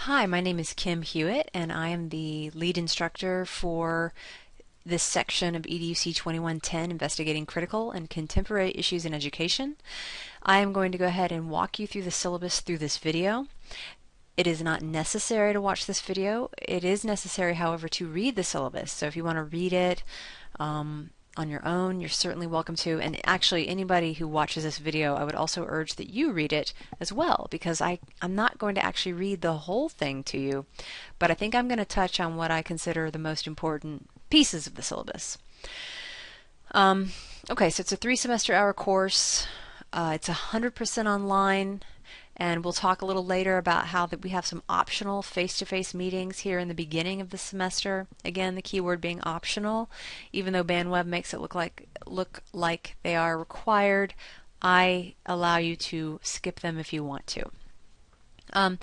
Hi, my name is Kim Hewitt, and I am the lead instructor for this section of EDUC 2110, Investigating Critical and Contemporary Issues in Education. I am going to go ahead and walk you through the syllabus through this video. It is not necessary to watch this video. It is necessary, however, to read the syllabus. So if you want to read it on your own, you're certainly welcome to. And actually, anybody who watches this video, I would also urge that you read it as well, because I'm not going to actually read the whole thing to you, but I think I'm going to touch on what I consider the most important pieces of the syllabus. Okay, so it's a 3-semester-hour course. It's 100% online. And we'll talk a little later about how that we have some optional face-to-face meetings here in the beginning of the semester. Again, the key word being optional. Even though BandWeb makes it look like they are required, I allow you to skip them if you want to.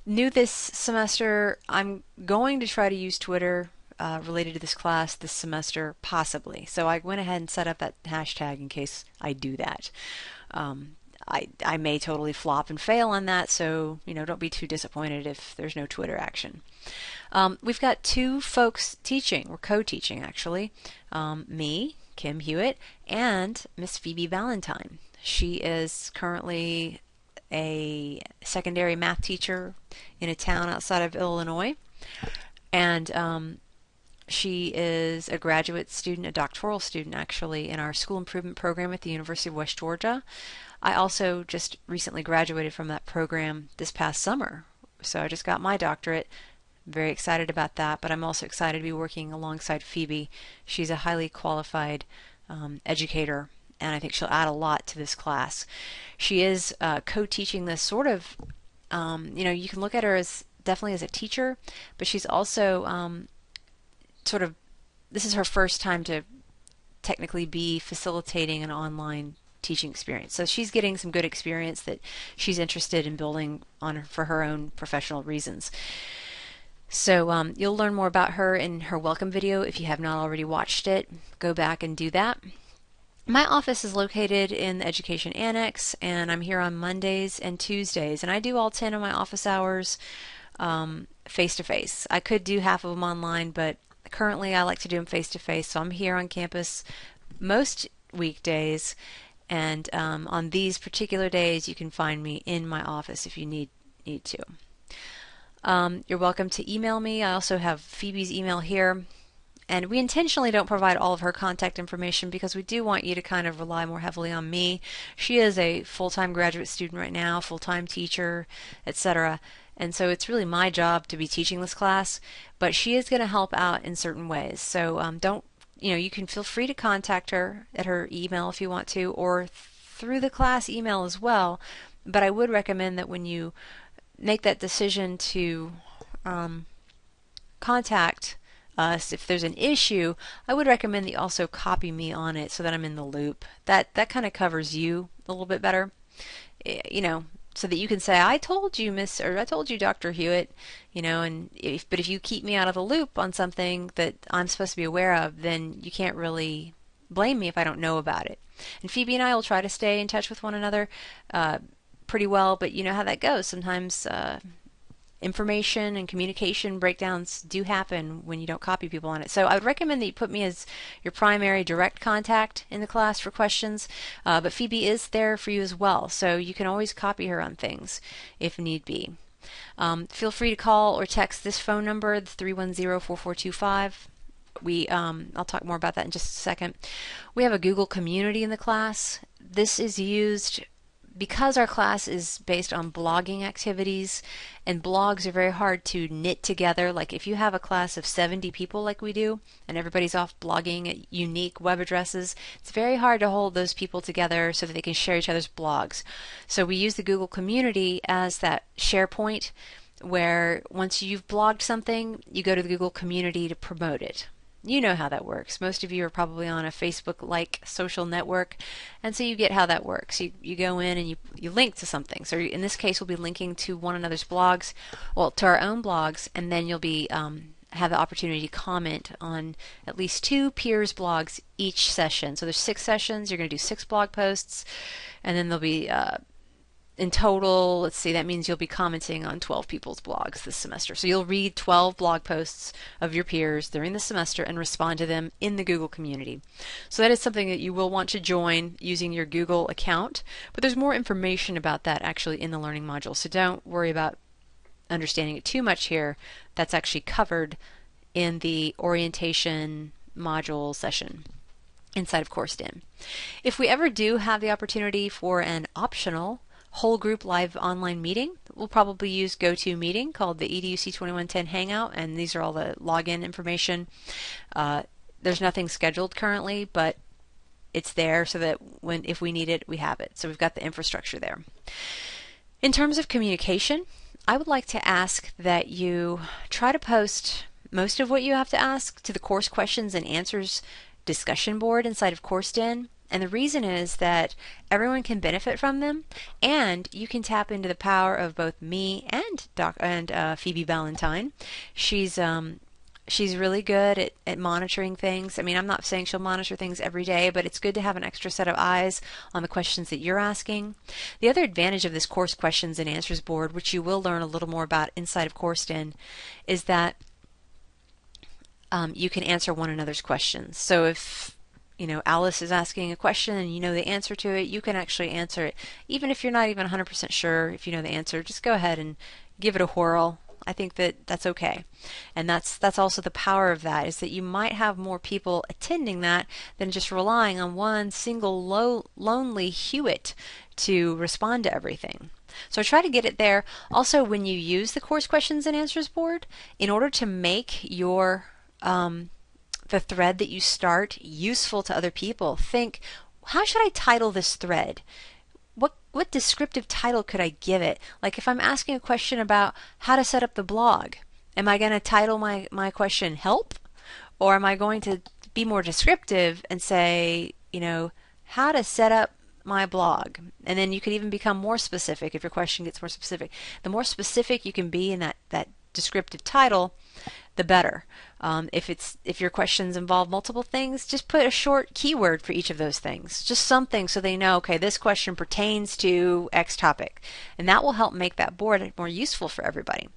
New this semester, I'm going to try to use Twitter related to this class this semester, possibly. So I went ahead and set up that hashtag in case I do that. I may totally flop and fail on that, so don't be too disappointed if there's no Twitter action. We've got two folks teaching. We're co-teaching, actually. Me, Kim Hewitt, and Miss Phoebe Valentine. She is currently a secondary math teacher in a town outside of Illinois, and she is a graduate student, a doctoral student actually, in our school improvement program at the University of West Georgia. I also just recently graduated from that program this past summer, so I just got my doctorate. I'm very excited about that, but I'm also excited to be working alongside Phoebe. She's a highly qualified educator, and I think she'll add a lot to this class. She is co-teaching this sort of, you can look at her as definitely as a teacher, but she's also this is her first time to technically be facilitating an online teaching experience. So she's getting some good experience that she's interested in building on for her own professional reasons. So you'll learn more about her in her welcome video. If you have not already watched it, go back and do that. My office is located in the Education Annex, and I'm here on Mondays and Tuesdays, and I do all 10 of my office hours face-to-face. I could do half of them online, but currently I like to do them face-to-face, so I'm here on campus most weekdays. And on these particular days, you can find me in my office if you need to. You're welcome to email me. I also have Phoebe's email here. And we intentionally don't provide all of her contact information because we do want you to kind of rely more heavily on me. She is a full-time graduate student right now, full-time teacher, etc. And so it's really my job to be teaching this class, but she is going to help out in certain ways. So you can feel free to contact her at her email if you want to, or through the class email as well. But I would recommend that when you make that decision to contact us, if there's an issue, I would recommend that you also copy me on it so that I'm in the loop. That kind of covers you a little bit better, so that you can say, I told you, Miss, or I told you, Dr. Hewitt, but if you keep me out of the loop on something that I'm supposed to be aware of, then you can't really blame me if I don't know about it. And Phoebe and I will try to stay in touch with one another pretty well, but you know how that goes. Sometimes information and communication breakdowns do happen when you don't copy people on it. So I would recommend that you put me as your primary direct contact in the class for questions, but Phoebe is there for you as well, so you can always copy her on things if need be. Feel free to call or text this phone number, 310-4425. I'll talk more about that in just a second. We have a Google community in the class. This is used because our class is based on blogging activities, and blogs are very hard to knit together. Like if you have a class of 70 people like we do, and everybody's off blogging at unique web addresses, it's very hard to hold those people together so that they can share each other's blogs. So we use the Google community as that share point where once you've blogged something, you go to the Google community to promote it. You know how that works. Most of you are probably on a Facebook-like social network, and so you get how that works. You go in and you link to something. So in this case, we'll be linking to one another's blogs, well, to our own blogs, and then you'll be have the opportunity to comment on at least 2 peers' blogs each session. So there's 6 sessions. You're going to do 6 blog posts, and then there'll be in total, let's see, that means you'll be commenting on 12 people's blogs this semester. So you'll read 12 blog posts of your peers during the semester and respond to them in the Google community. So that is something that you will want to join using your Google account, but there's more information about that actually in the learning module. So don't worry about understanding it too much here. That's actually covered in the orientation module session inside of CourseDin. If we ever do have the opportunity for an optional whole group live online meeting, we'll probably use GoToMeeting called the EDUC 2110 Hangout, and these are all the login information. There's nothing scheduled currently, but it's there so that if we need it, we have it. So we've got the infrastructure there. In terms of communication, I would like to ask that you try to post most of what you have to ask to the course questions and answers discussion board inside of CourseDin. And the reason is that everyone can benefit from them, and you can tap into the power of both me and Phoebe Valentine. She's really good at monitoring things. I mean, I'm not saying she'll monitor things every day, but it's good to have an extra set of eyes on the questions that you're asking. The other advantage of this course questions and answers board, which you will learn a little more about inside of CourseDin, is that you can answer one another's questions. So if Alice is asking a question and you know the answer to it, you can actually answer it. Even if you're not even 100% sure if you know the answer, just go ahead and give it a whirl. I think that that's okay. And that's also the power of that, is that you might have more people attending that than just relying on one single lonely Hewitt to respond to everything. So try to get it there. Also, when you use the course questions and answers board, in order to make your the thread that you start useful to other people, think, how should I title this thread? What descriptive title could I give it? Like if I'm asking a question about how to set up the blog, am I going to title my question help? Or am I going to be more descriptive and say, how to set up my blog? And then you could even become more specific if your question gets more specific. The more specific you can be in that descriptive title, the better. If your questions involve multiple things, just put a short keyword for each of those things. Just something so they know, okay, this question pertains to X topic. And that will help make that board more useful for everybody.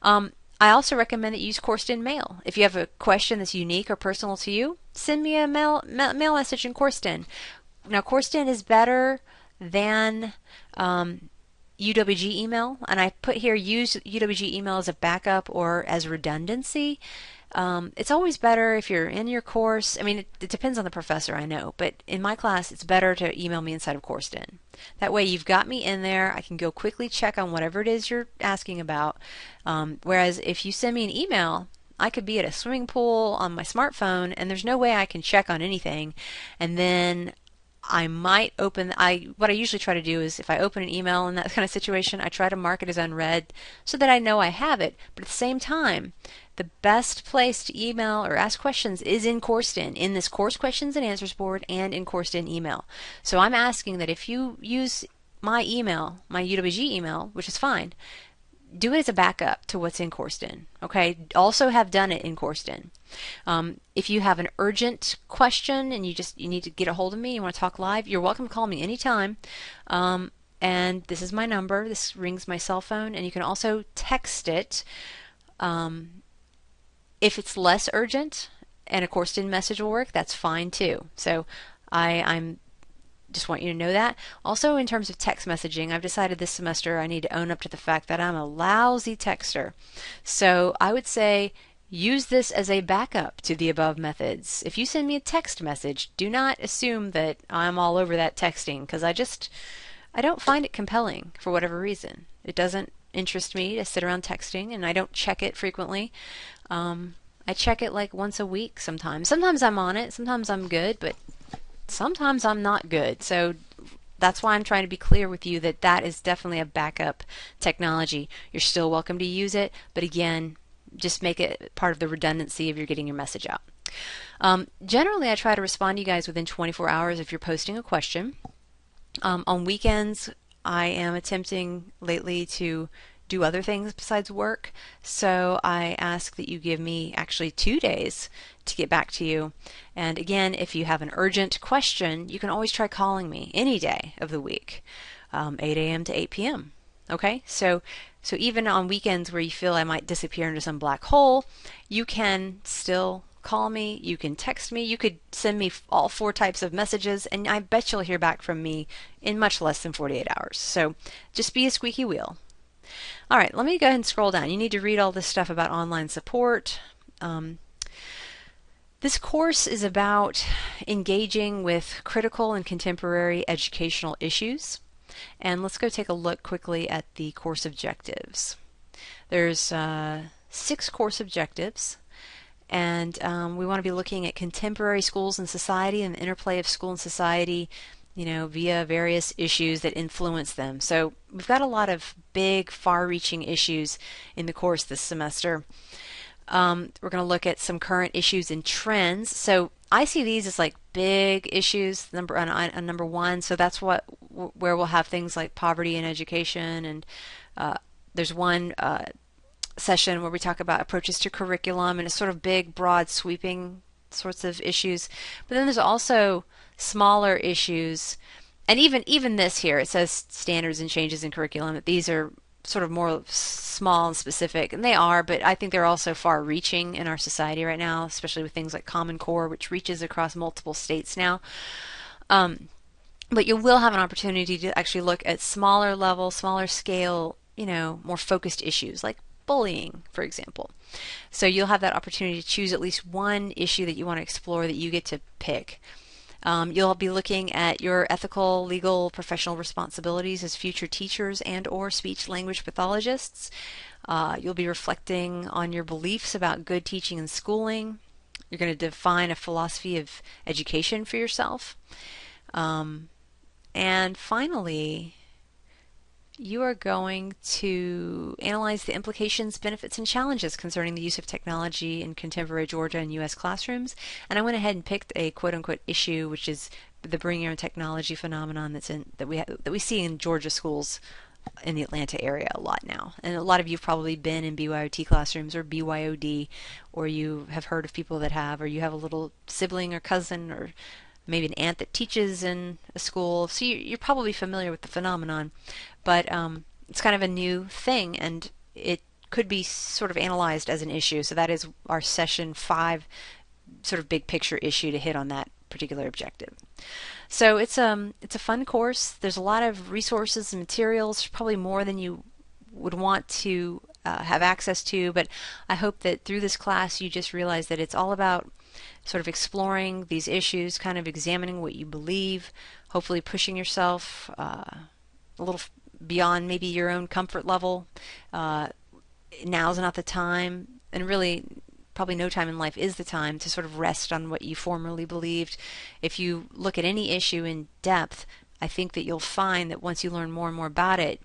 I also recommend that you use CourseDin Mail. If you have a question that's unique or personal to you, send me a mail message in CourseDin. Now, CourseDin is better than UWG email, and I put here use UWG email as a backup or as redundancy. It's always better if you're in your course. I mean, it depends on the professor, I know, but in my class, it's better to email me inside of CourseDin. That way, you've got me in there. I can go quickly check on whatever it is you're asking about. Whereas if you send me an email, I could be at a swimming pool on my smartphone, and there's no way I can check on anything. And then I might open, what I usually try to do is if I open an email in that kind of situation, I try to mark it as unread so that I know I have it. But at the same time, the best place to email or ask questions is in CourseDin, in this course questions and answers board and in CourseDin email. So I'm asking that if you use my email, my UWG email, which is fine, do it as a backup to what's in CourseDin. Okay, also have done it in CourseDin. If you have an urgent question and you need to get a hold of me, you want to talk live, you're welcome to call me anytime. And this is my number. This rings my cell phone, and you can also text it. If it's less urgent and a CourseDin message will work, that's fine too. So I'm just want you to know that. Also, in terms of text messaging, I've decided this semester I need to own up to the fact that I'm a lousy texter. So I would say use this as a backup to the above methods. If you send me a text message, do not assume that I'm all over that texting, because I don't find it compelling for whatever reason. It doesn't interest me to sit around texting, and I don't check it frequently. I check it like once a week sometimes. Sometimes I'm on it, sometimes I'm good, but sometimes I'm not good. So that's why I'm trying to be clear with you that that is definitely a backup technology. You're still welcome to use it, but again, just make it part of the redundancy if you're getting your message out. Generally, I try to respond to you guys within 24 hours if you're posting a question. On weekends, I am attempting lately to do other things besides work, so I ask that you give me actually 2 days to get back to you. And again, if you have an urgent question, you can always try calling me any day of the week. 8 a.m. to 8 p.m. Okay, so even on weekends where you feel I might disappear into some black hole, you can still call me, you can text me, you could send me all 4 types of messages, and I bet you'll hear back from me in much less than 48 hours. So just be a squeaky wheel. All right, let me go ahead and scroll down. You need to read all this stuff about online support. This course is about engaging with critical and contemporary educational issues. And let's go take a look quickly at the course objectives. There's 6 course objectives, and we want to be looking at contemporary schools and society and the interplay of school and society, via various issues that influence them. So we've got a lot of big, far-reaching issues in the course this semester. We're going to look at some current issues and trends. So I see these as like big issues, number 1. So that's where we'll have things like poverty and education, and there's one session where we talk about approaches to curriculum, and it's sort of big, broad, sweeping sorts of issues. But then there's also smaller issues, and even this here, it says standards and changes in curriculum. These are sort of more small and specific, and they are, but I think they're also far-reaching in our society right now, especially with things like Common Core, which reaches across multiple states now. But you will have an opportunity to actually look at smaller level, smaller scale, more focused issues like bullying, for example. So you'll have that opportunity to choose at least one issue that you want to explore that you get to pick. You'll be looking at your ethical, legal, professional responsibilities as future teachers and or speech-language pathologists. You'll be reflecting on your beliefs about good teaching and schooling. You're going to define a philosophy of education for yourself. And finally, you are going to analyze the implications, benefits, and challenges concerning the use of technology in contemporary Georgia and U.S. classrooms. And I went ahead and picked a quote-unquote issue, which is the bring your own technology phenomenon that we see in Georgia schools in the Atlanta area a lot now. And a lot of you have probably been in BYOT classrooms or BYOD, or you have heard of people that have, or you have a little sibling or cousin or maybe an aunt that teaches in a school. So you're probably familiar with the phenomenon. But it's kind of a new thing, and it could be sort of analyzed as an issue. So that is our session 5 sort of big picture issue to hit on that particular objective. So it's a fun course. There's a lot of resources and materials, probably more than you would want to have access to, but I hope that through this class you just realize that it's all about sort of exploring these issues, kind of examining what you believe, hopefully pushing yourself a little beyond maybe your own comfort level. Now's not the time, and really probably no time in life is the time to sort of rest on what you formerly believed. If you look at any issue in depth, I think that you'll find that once you learn more and more about it,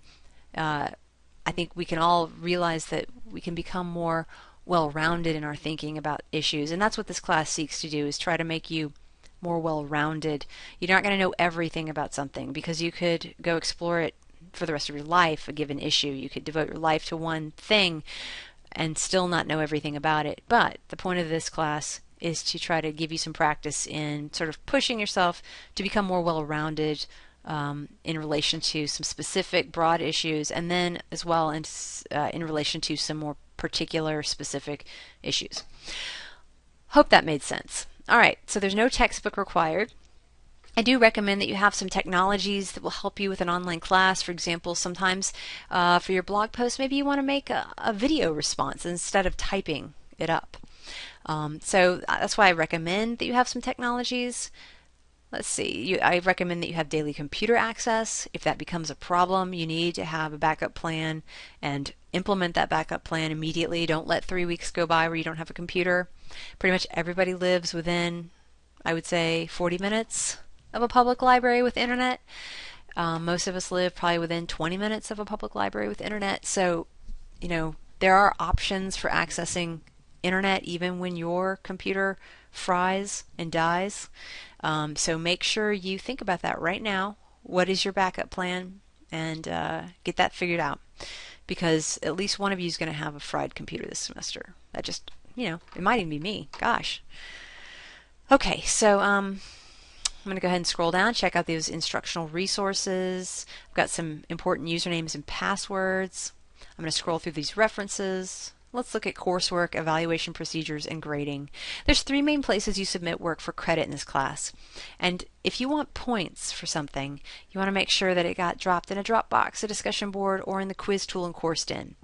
I think we can all realize that we can become more well-rounded in our thinking about issues, and that's what this class seeks to do, is try to make you more well-rounded. You're not going to know everything about something, because you could go explore it for the rest of your life, a given issue. You could devote your life to one thing and still not know everything about it. But the point of this class is to try to give you some practice in sort of pushing yourself to become more well-rounded in relation to some specific broad issues, and then as well in relation to some more particular specific issues. Hope that made sense. All right, so there's no textbook required. I do recommend that you have some technologies that will help you with an online class. For example, sometimes for your blog post, maybe you want to make a video response instead of typing it up. So that's why I recommend that you have some technologies. Let's see, I recommend that you have daily computer access. If that becomes a problem, you need to have a backup plan and implement that backup plan immediately. Don't let 3 weeks go by where you don't have a computer. Pretty much everybody lives within, I would say, 40 minutes of a public library with internet. Most of us live probably within 20 minutes of a public library with internet. So, there are options for accessing internet even when your computer fries and dies. So make sure you think about that right now. What is your backup plan? And get that figured out, because at least one of you is going to have a fried computer this semester. That just, it might even be me. Gosh. Okay, so I'm going to go ahead and scroll down, check out those instructional resources. I've got some important usernames and passwords. I'm going to scroll through these references. Let's look at coursework, evaluation procedures, and grading. There's three main places you submit work for credit in this class. And if you want points for something, you want to make sure that it got dropped in a Dropbox, a discussion board, or in the quiz tool and CourseDin.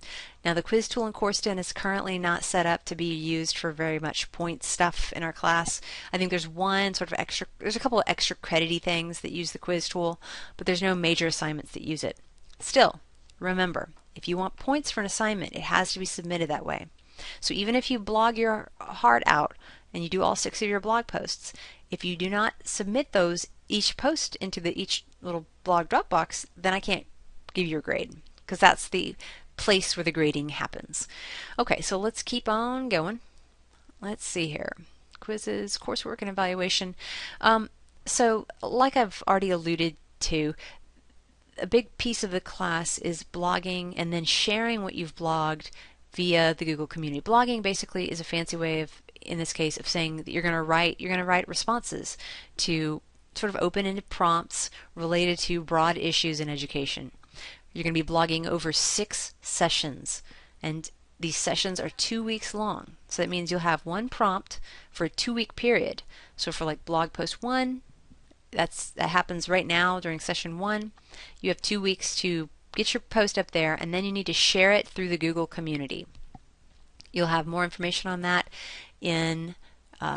Now the quiz tool and CourseDin is currently not set up to be used for very much point stuff in our class. I think there's there's a couple of extra credity things that use the quiz tool, but there's no major assignments that use it. Still, remember, if you want points for an assignment, it has to be submitted that way. So even if you blog your heart out and you do all 6 of your blog posts, if you do not submit those each post into each little blog Dropbox, then I can't give you a grade, because that's the place where the grading happens. Okay, so let's keep on going. Let's see here. Quizzes, coursework, and evaluation. So like I've already alluded to, a big piece of the class is blogging and then sharing what you've blogged via the Google community. Blogging basically is a fancy way of, in this case, of saying that you're going to write responses to sort of open-ended prompts related to broad issues in education. You're going to be blogging over 6 sessions, and these sessions are 2 weeks long. So that means you'll have one prompt for a 2-week period. So for like blog post 1, that happens right now during session 1. You have 2 weeks to get your post up there, and then you need to share it through the Google community. You'll have more information on that in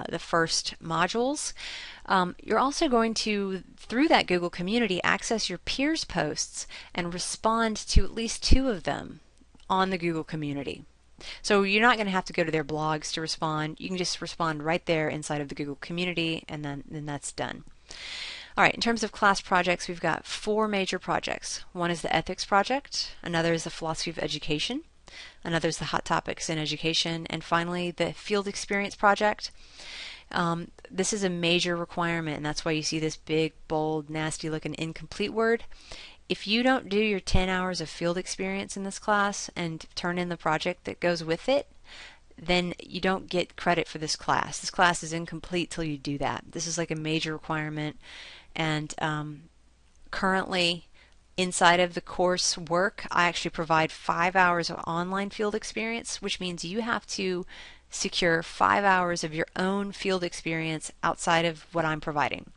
the first modules. You're also going to, through that Google community, access your peers' posts and respond to at least 2 of them on the Google community. So you're not going to have to go to their blogs to respond. You can just respond right there inside of the Google community, and then that's done. All right, in terms of class projects, we've got 4 major projects. One is the ethics project, another is the philosophy of education, another is the hot topics in education, and finally the field experience project. This is a major requirement, and that's why you see this big, bold, nasty looking incomplete word. If you don't do your 10 hours of field experience in this class and turn in the project that goes with it, then you don't get credit for this class. This class is incomplete till you do that. This is like a major requirement, and currently inside of the course work, I actually provide 5 hours of online field experience, which means you have to secure 5 hours of your own field experience outside of what I'm providing.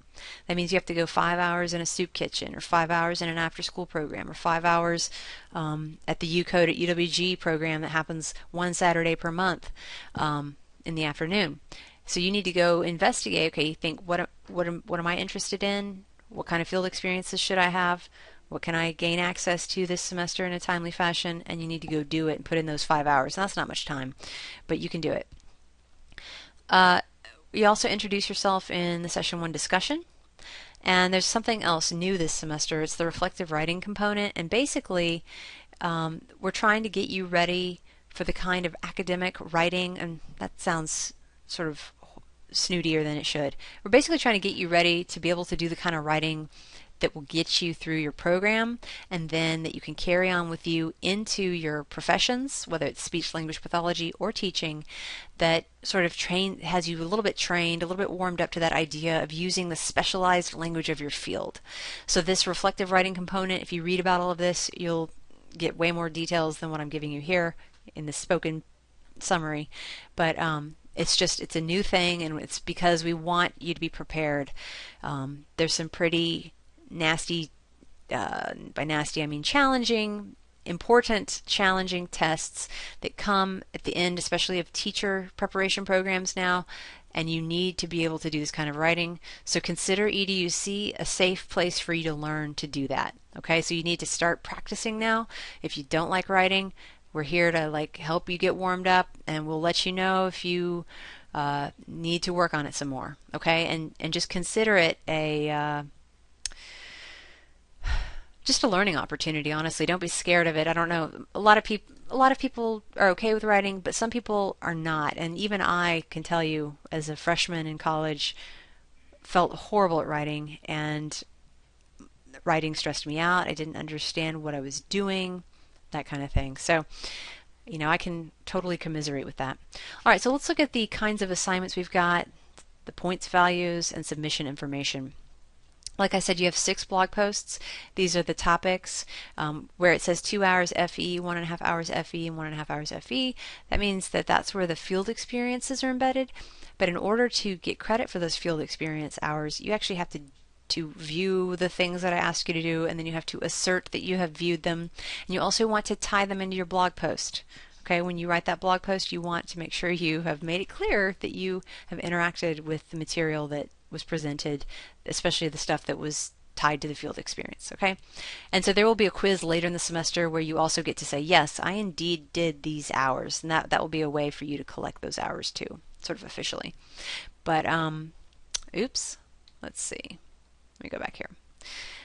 That means you have to go 5 hours in a soup kitchen, or 5 hours in an after-school program, or 5 hours at the UCode at UWG program that happens one Saturday per month in the afternoon. So you need to go investigate. Okay, you think, what am I interested in? What kind of field experiences should I have? What can I gain access to this semester in a timely fashion? And you need to go do it and put in those 5 hours. And that's not much time, but you can do it. You also introduce yourself in the session 1 discussion. And there's something else new this semester. It's the reflective writing component. And basically, we're trying to get you ready for the kind of academic writing, and that sounds sort of snootier than it should. We're basically trying to get you ready to be able to do the kind of writing that will get you through your program, and then that you can carry on with you into your professions, whether it's speech language pathology or teaching, that sort of has you a little bit trained, a little bit warmed up to that idea of using the specialized language of your field. So this reflective writing component, if you read about all of this, you'll get way more details than what I'm giving you here in the spoken summary. But it's a new thing, and it's because we want you to be prepared. There's some pretty nasty, by nasty I mean challenging, important, challenging tests that come at the end, especially of teacher preparation programs now, and you need to be able to do this kind of writing. So consider EDUC a safe place for you to learn to do that. Okay, so you need to start practicing now. If you don't like writing, we're here to help you get warmed up, and we'll let you know if you need to work on it some more. Okay, and just consider it just a learning opportunity. Honestly, don't be scared of it. I don't know. A lot of people are okay with writing, but some people are not. And even I can tell you, as a freshman in college, felt horrible at writing, and writing stressed me out. I didn't understand what I was doing, that kind of thing. So, I can totally commiserate with that. All right, so let's look at the kinds of assignments we've got, the points values, and submission information. Like I said, you have 6 blog posts. These are the topics where it says 2 hours FE, 1.5 hours FE, and 1.5 hours FE. That means that that's where the field experiences are embedded. But in order to get credit for those field experience hours, you actually have to view the things that I ask you to do, and then you have to assert that you have viewed them. And you also want to tie them into your blog post. Okay, when you write that blog post, you want to make sure you have made it clear that you have interacted with the material that was presented, especially the stuff that was tied to the field experience. Okay, and so there will be a quiz later in the semester where you also get to say, yes, I indeed did these hours, and that will be a way for you to collect those hours too, sort of officially. But oops, let's see. Let me go back here.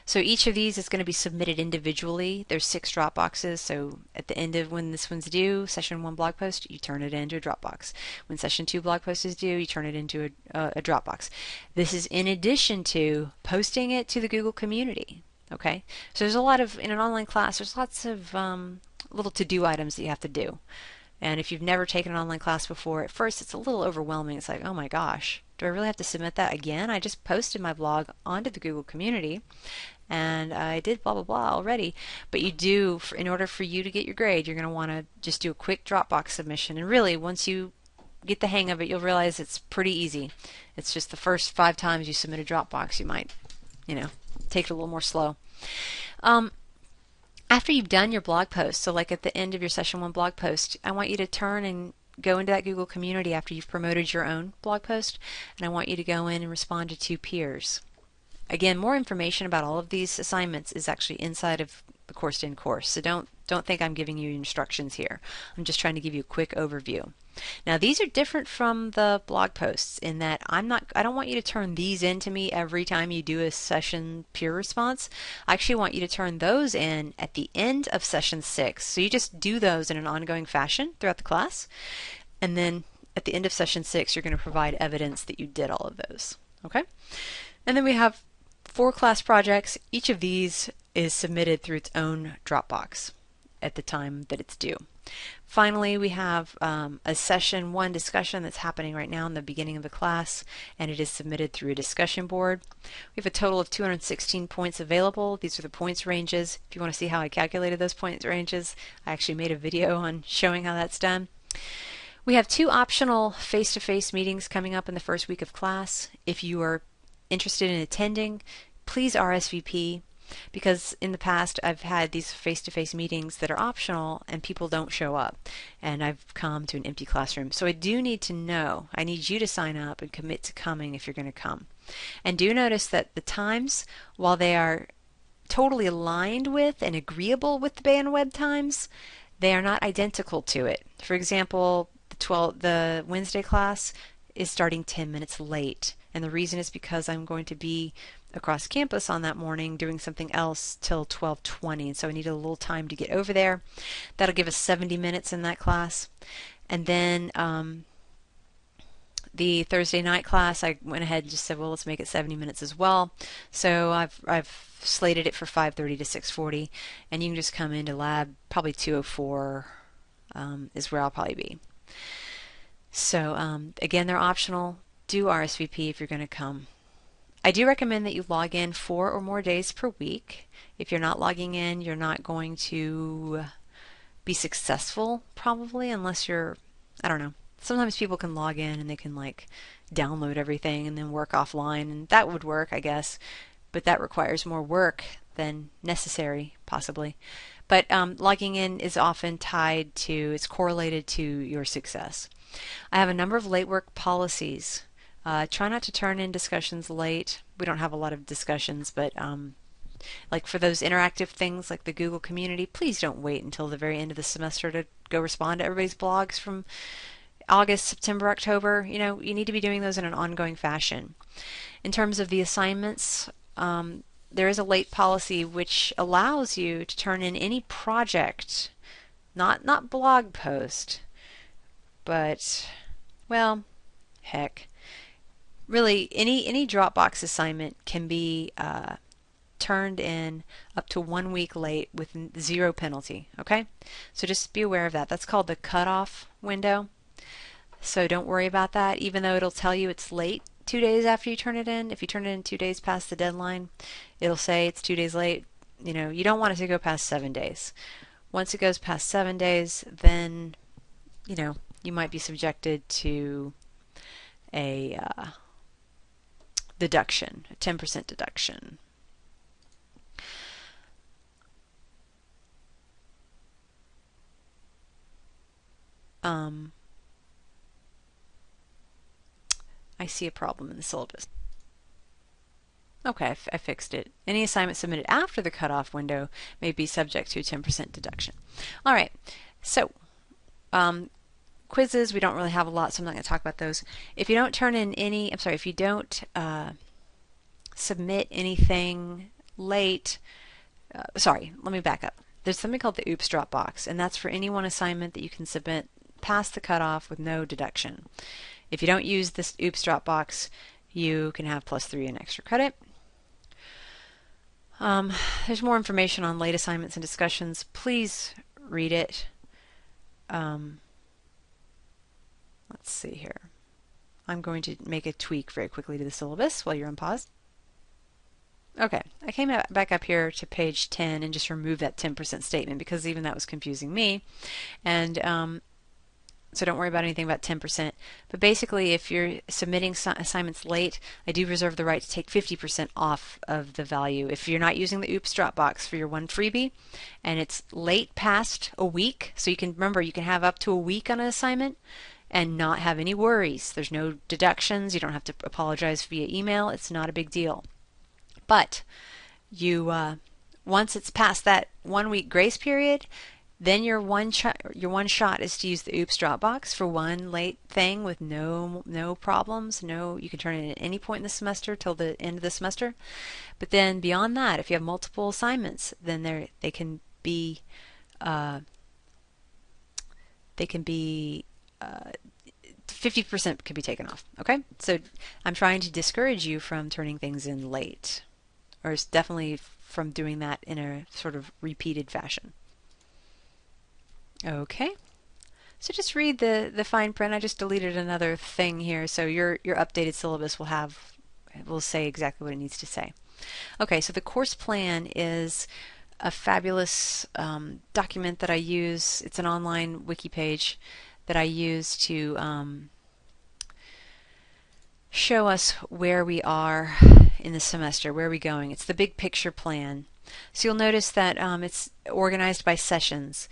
So each of these is going to be submitted individually. There's 6 Dropboxes, so at the end of when this one's due, session 1 blog post, you turn it into a Dropbox. When session 2 blog post is due, you turn it into a Dropbox. This is in addition to posting it to the Google community. Okay, so there's a lot of, in an online class, there's lots of little to-do items that you have to do. And if you've never taken an online class before, at first it's a little overwhelming. It's like, oh my gosh, do I really have to submit that again? I just posted my blog onto the Google community and I did blah blah blah already. But you do, in order for you to get your grade, you're going to want to just do a quick Dropbox submission. And really, once you get the hang of it, you'll realize it's pretty easy. It's just the first 5 times you submit a Dropbox, you might, take it a little more slow. After you've done your blog post, so like at the end of your session 1 blog post, I want you to turn and go into that Google community after you've promoted your own blog post, and I want you to go in and respond to 2 peers. Again, more information about all of these assignments is actually inside of the Course in Course, so don't think I'm giving you instructions here. I'm just trying to give you a quick overview. Now these are different from the blog posts in that I don't want you to turn these in to me every time you do a session peer response. I actually want you to turn those in at the end of session 6. So you just do those in an ongoing fashion throughout the class, and then at the end of session 6 you're going to provide evidence that you did all of those. Okay? And then we have 4 class projects. Each of these is submitted through its own Dropbox at the time that it's due. Finally, we have a session 1 discussion that's happening right now in the beginning of the class, and it is submitted through a discussion board. We have a total of 216 points available. These are the points ranges. If you want to see how I calculated those points ranges, I actually made a video on showing how that's done. We have 2 optional face-to-face meetings coming up in the first week of class. If you are interested in attending, please RSVP, because in the past I've had these face-to-face meetings that are optional and people don't show up, and I've come to an empty classroom. So I do need to know, I need you to sign up and commit to coming if you're going to come. And do notice that the times, while they are totally aligned with and agreeable with the BandWeb times, they are not identical to it. For example, the Wednesday class is starting 10 minutes late, and the reason is because I'm going to be across campus on that morning doing something else till 12:20, and so I need a little time to get over there. That'll give us 70 minutes in that class. And then the Thursday night class, I went ahead and just said, well, let's make it 70 minutes as well. So I've slated it for 5:30 to 6:40, and you can just come into lab probably 2:04 is where I'll probably be. So again, they're optional. Do RSVP if you're going to come. I do recommend that you log in 4 or more days per week. If you're not logging in, you're not going to be successful probably, unless you're, I don't know. Sometimes people can log in and they can like download everything and then work offline, and that would work, I guess, but that requires more work than necessary possibly. But logging in is often tied to, it's correlated to your success. I have a number of late work policies. Try not to turn in discussions late. We don't have a lot of discussions, but like for those interactive things like the Google community, please don't wait until the very end of the semester to go respond to everybody's blogs from August, September, October. You need to be doing those in an ongoing fashion. In terms of the assignments, there is a late policy which allows you to turn in any project, not blog post, but, well, heck. Really, any Dropbox assignment can be turned in up to 1 week late with 0 penalty, okay? So just be aware of that. That's called the cutoff window. So don't worry about that. Even though it'll tell you it's late, 2 days after you turn it in. If you turn it in 2 days past the deadline, it'll say it's 2 days late. You don't want it to go past 7 days. Once it goes past 7 days, then you might be subjected to a deduction, a 10% deduction. I see a problem in the syllabus. Okay, I fixed it. Any assignment submitted after the cutoff window may be subject to a 10% deduction. All right, so quizzes, we don't really have a lot, so I'm not going to talk about those. If you don't turn in any, I'm sorry, if you don't submit anything late, sorry, let me back up. There's something called the Oops drop box, and that's for any one assignment that you can submit past the cutoff with no deduction. If you don't use this Oops drop box, you can have +3 in extra credit. There's more information on late assignments and discussions. Please read it. Let's see here. I'm going to make a tweak very quickly to the syllabus while you're on pause. Okay, I came back up here to page 10 and just removed that 10% statement because even that was confusing me. And so don't worry about anything about 10%. But basically, if you're submitting assignments late, I do reserve the right to take 50% off of the value. If you're not using the Oops drop box for your one freebie, and it's late past a week, so you can remember you can have up to a week on an assignment and not have any worries. There's no deductions. You don't have to apologize via email. It's not a big deal. But you once it's past that 1 week grace period, then your one shot is to use the Oops drop box for one late thing with no problems. You can turn it in at any point in the semester till the end of the semester. But then beyond that, if you have multiple assignments, then they can be 50% could be taken off. Okay, so I'm trying to discourage you from turning things in late, or it's definitely from doing that in a sort of repeated fashion. Okay, so just read the fine print. I just deleted another thing here, so your updated syllabus will say exactly what it needs to say. Okay, so the course plan is a fabulous document that I use. It's an online wiki page that I use to show us where we are in the semester, where are we going. It's the big picture plan. So you'll notice that it's organized by sessions,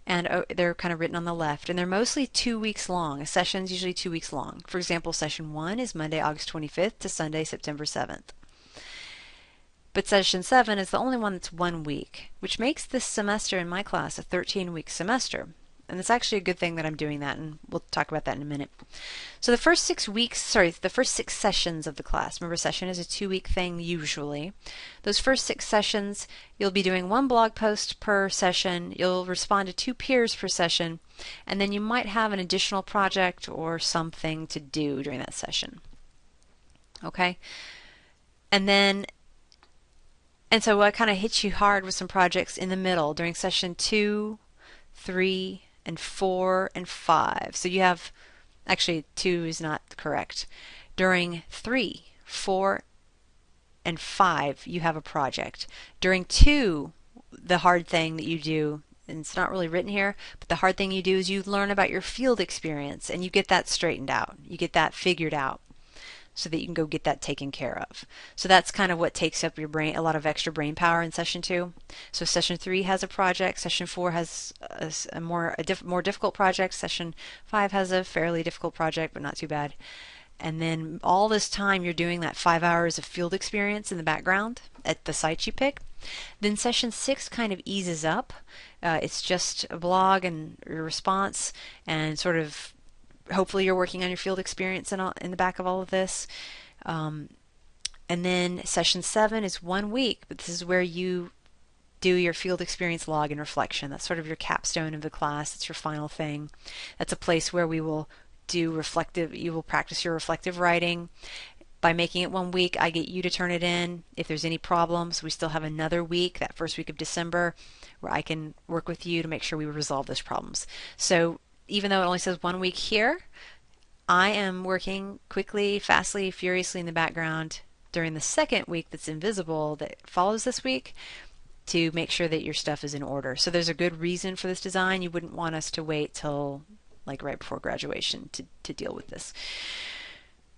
and they're kind of written on the left, and they're mostly 2 weeks long. A session's usually 2 weeks long. For example, session 1 is Monday, August 25th to Sunday, September 7th. But session 7 is the only one that's 1 week, which makes this semester in my class a 13-week semester. And it's actually a good thing that I'm doing that, and we'll talk about that in a minute. So the first 6 sessions of the class, remember session is a 2-week thing usually. Those first 6 sessions, you'll be doing 1 blog post per session, you'll respond to 2 peers per session, and then you might have an additional project or something to do during that session. Okay? And so I kind of hit you hard with some projects in the middle during session 2, 3, and 4 and 5. So you have, actually 2 is not correct. During 3, 4, and 5 you have a project. During 2, the hard thing that you do, and it's not really written here, but the hard thing you do is you learn about your field experience and you get that straightened out. You get that figured out so that you can go get that taken care of. So that's kind of what takes up your brain, a lot of extra brain power in session 2. So session 3 has a project, session 4 has a more difficult project, session 5 has a fairly difficult project but not too bad. And then all this time you're doing that 5 hours of field experience in the background at the sites you pick. Then session 6 kind of eases up. It's just a blog and your response, and sort of hopefully you're working on your field experience in the back of all of this. And then session 7 is 1 week, but this is where you do your field experience log and reflection. That's sort of your capstone of the class. It's your final thing. That's a place where you will practice your reflective writing. By making it 1 week, I get you to turn it in. If there's any problems, we still have another week, that first week of December, where I can work with you to make sure we resolve those problems. So even though it only says 1 week here, I am working quickly, fastly, furiously in the background during the second week that's invisible that follows this week to make sure that your stuff is in order. So there's a good reason for this design. You wouldn't want us to wait till like right before graduation to deal with this,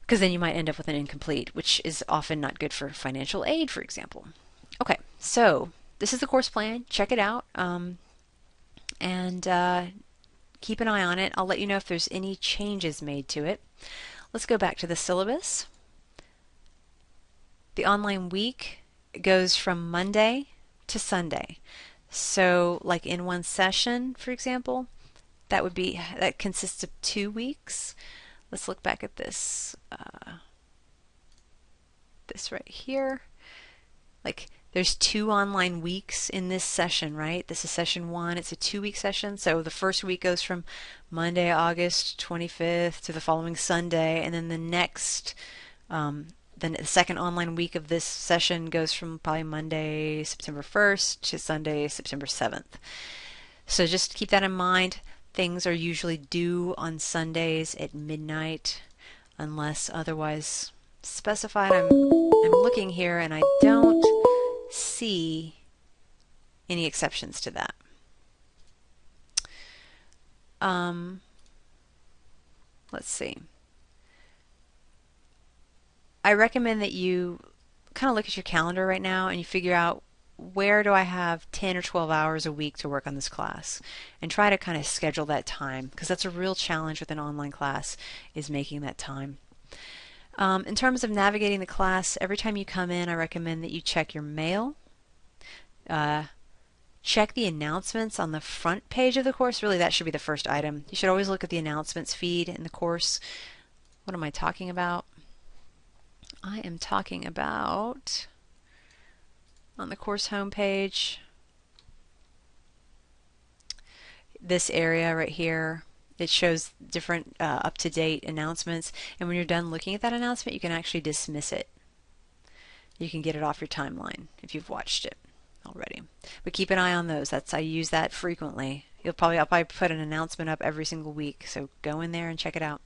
because then you might end up with an incomplete, which is often not good for financial aid, for example. Okay, so this is the course plan. Check it out, and keep an eye on it. I'll let you know if there's any changes made to it. Let's go back to the syllabus. The online week goes from Monday to Sunday. So like in one session, for example, that consists of 2 weeks. Let's look back at this this right here. Like there's 2 online weeks in this session, right? This is session 1. It's a 2-week session. So the first week goes from Monday, August 25th to the following Sunday, and then the next then the second online week of this session goes from probably Monday, September 1st to Sunday, September 7th. So just keep that in mind. Things are usually due on Sundays at midnight unless otherwise specified. I'm looking here and I don't see any exceptions to that. Let's see. I recommend that you kind of look at your calendar right now and you figure out, where do I have 10 or 12 hours a week to work on this class, and try to kind of schedule that time, because that's a real challenge with an online class, is making that time. In terms of navigating the class, every time you come in, I recommend that you check your mail. Check the announcements on the front page of the course. Really, that should be the first item. You should always look at the announcements feed in the course. What am I talking about? I am talking about on the course homepage, this area right here. It shows different up-to-date announcements, and when you're done looking at that announcement, you can actually dismiss it. You can get it off your timeline if you've watched it already. But keep an eye on those. I use that frequently. I'll probably put an announcement up every single week, so go in there and check it out.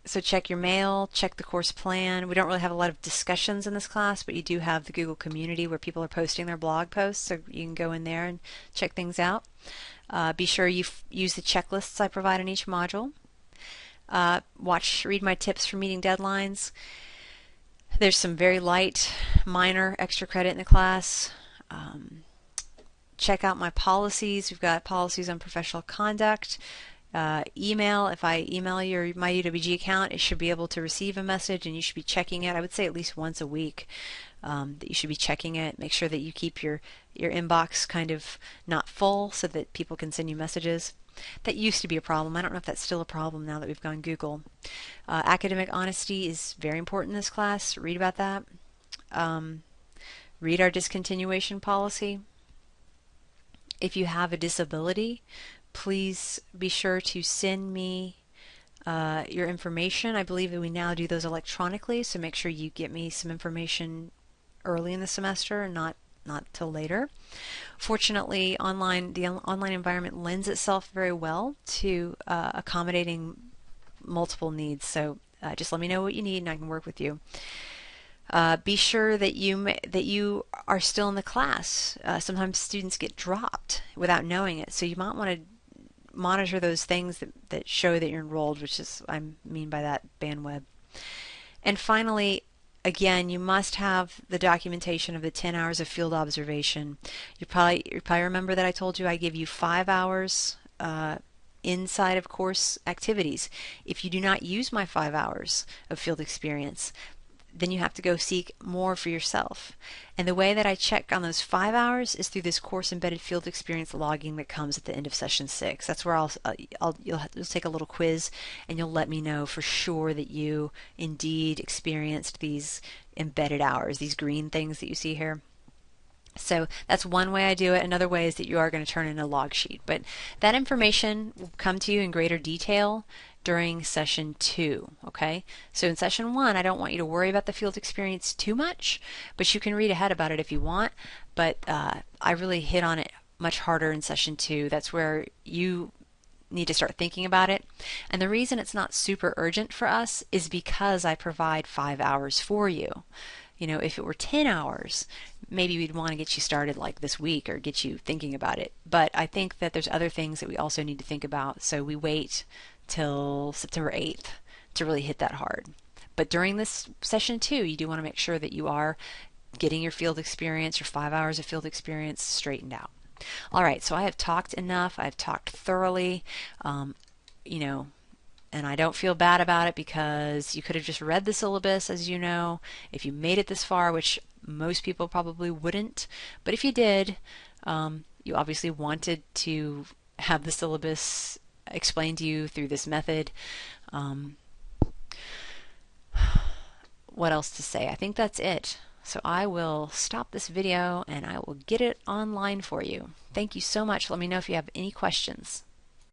So check your mail, check the course plan. We don't really have a lot of discussions in this class, but you do have the Google community where people are posting their blog posts, so you can go in there and check things out. Be sure you use the checklists I provide in each module. Read my tips for meeting deadlines. There's some very light, minor extra credit in the class. Check out my policies. We've got policies on professional conduct. Email, if I email my UWG account, it should be able to receive a message, and you should be checking it. I would say at least once a week that you should be checking it. Make sure that you keep your inbox kind of not full so that people can send you messages. That used to be a problem. I don't know if that's still a problem now that we've gone Google. Academic honesty is very important in this class. Read about that. Read our discontinuation policy. If you have a disability, please be sure to send me your information. I believe that we now do those electronically, so make sure you get me some information early in the semester and not till later. Fortunately, the online environment lends itself very well to accommodating multiple needs, so just let me know what you need and I can work with you. Be sure that you are still in the class. Sometimes students get dropped without knowing it, so you might want to monitor those things that show that you're enrolled, which is I mean by that BandWeb. And finally, again, you must have the documentation of the 10 hours of field observation. You probably remember that I told you I give you 5 hours inside of course activities. If you do not use my 5 hours of field experience, then you have to go seek more for yourself. And the way that I check on those 5 hours is through this course embedded field experience logging that comes at the end of session 6. That's where you'll take a little quiz and you'll let me know for sure that you indeed experienced these embedded hours, these green things that you see here. So that's one way I do it. Another way is that you are going to turn in a log sheet. But that information will come to you in greater detail during session 2. Okay, so in session 1 I don't want you to worry about the field experience too much, but you can read ahead about it if you want. But I really hit on it much harder in session 2. That's where you need to start thinking about it. And the reason it's not super urgent for us is because I provide 5 hours for you. You know, if it were 10 hours, maybe we'd want to get you started like this week or get you thinking about it. But I think that there's other things that we also need to think about, so we wait till September 8th to really hit that hard. But during this session too, you do want to make sure that you are getting your field experience, your 5 hours of field experience straightened out. All right, so I have talked enough. I've talked thoroughly. You know, and I don't feel bad about it because you could have just read the syllabus, as you know, if you made it this far, which most people probably wouldn't. But if you did, you obviously wanted to have the syllabus explained to you through this method. What else to say? I think that's it. So I will stop this video and I will get it online for you. Thank you so much. Let me know if you have any questions.